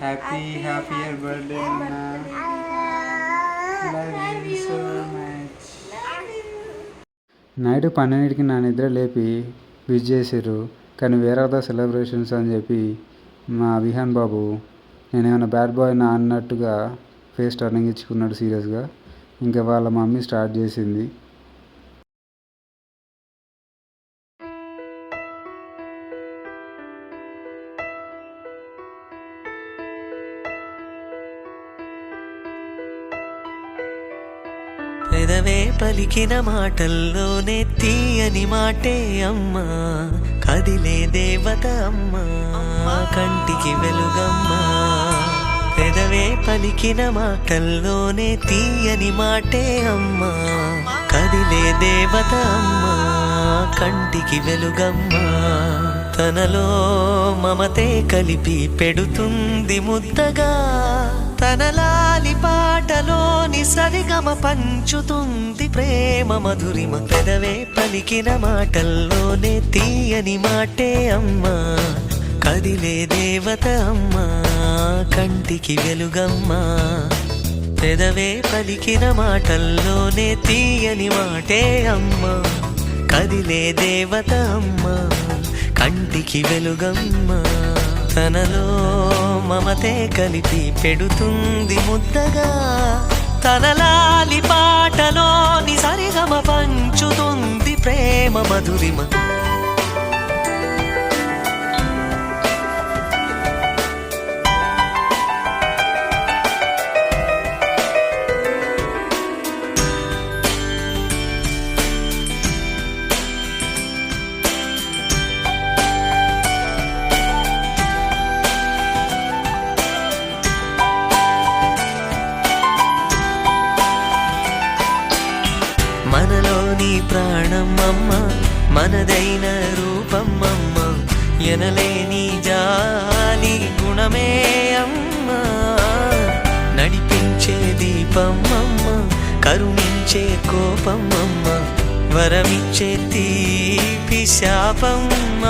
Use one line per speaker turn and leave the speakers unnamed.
Happy birthday అన్నా. Love you so much. Night 12కి నా నిద్ర లేపి విష్ చేసారు, కానీ వేరే అదర్ సెలబ్రేషన్స్ అని చెప్పి మా విహాన్ బాబు నేనేమైనా బ్యాడ్ బాయ్ నా అన్నట్టుగా ఫేస్ టర్నింగ్ ఇచ్చుకున్నాడు సీరియస్గా. ఇంకా వాళ్ళ మమ్మీ స్టార్ట్ చేసింది.
పెదవే పలికిన మాటల్లోనే తీయని మాటే అమ్మా, కదిలే దేవత అమ్మా, కంటికి వెలుగమ్మా. పెదవే పలికిన మాటల్లోనే తీయని మాటే అమ్మా, కదిలే దేవత అమ్మా, కంటికి వెలుగమ్మా. తనలో మమతే కలిపి పెడుతుంది ముద్దగా, తనలాలి పాటలోని సరిగమ పంచుతుంది ప్రేమ మధురిమ. పెదవే పలికిన మాటల్లోనే తీయని మాటే అమ్మా, కదిలే దేవత అమ్మా, కంటికి వెలుగమ్మా. పెదవే పలికిన మాటల్లోనే తీయని మాటే అమ్మా, కదిలే దేవత అమ్మా, కంటికి వెలుగమ్మా. తనలో మమతే కలిపి పెడుతుంది ముద్దగా, తనలాలి పాటలోని సరిగమ పంచుతుంది ప్రేమ మధురిమ. మనలోని ప్రాణమమ్మ, మనదైన రూపమమ్మ, ఎనలేని జాలి గుణమే అమ్మ. నడిపించే దీపమమ్మ, కరుణించే కోపమమ్మ, వరమిచ్చే తీపి శాపమ్మ.